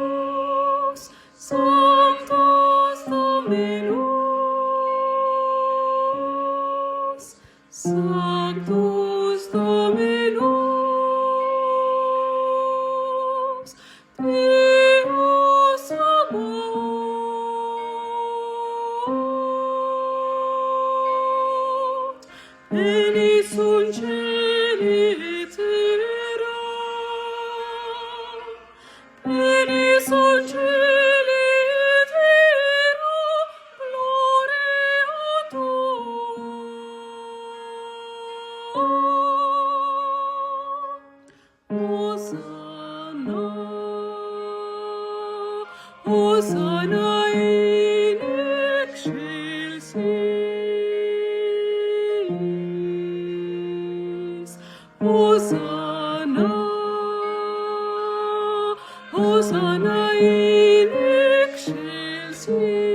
Sanctus, Sanctus Dominus, Sanctus Dominus, Deus Sabaoth, Veni sunt celi et terra, Veni sunt celi et terra, gloria Tua. Hosanna, Hosanna in excelsis, Hosanna, Hosanna in excelsis.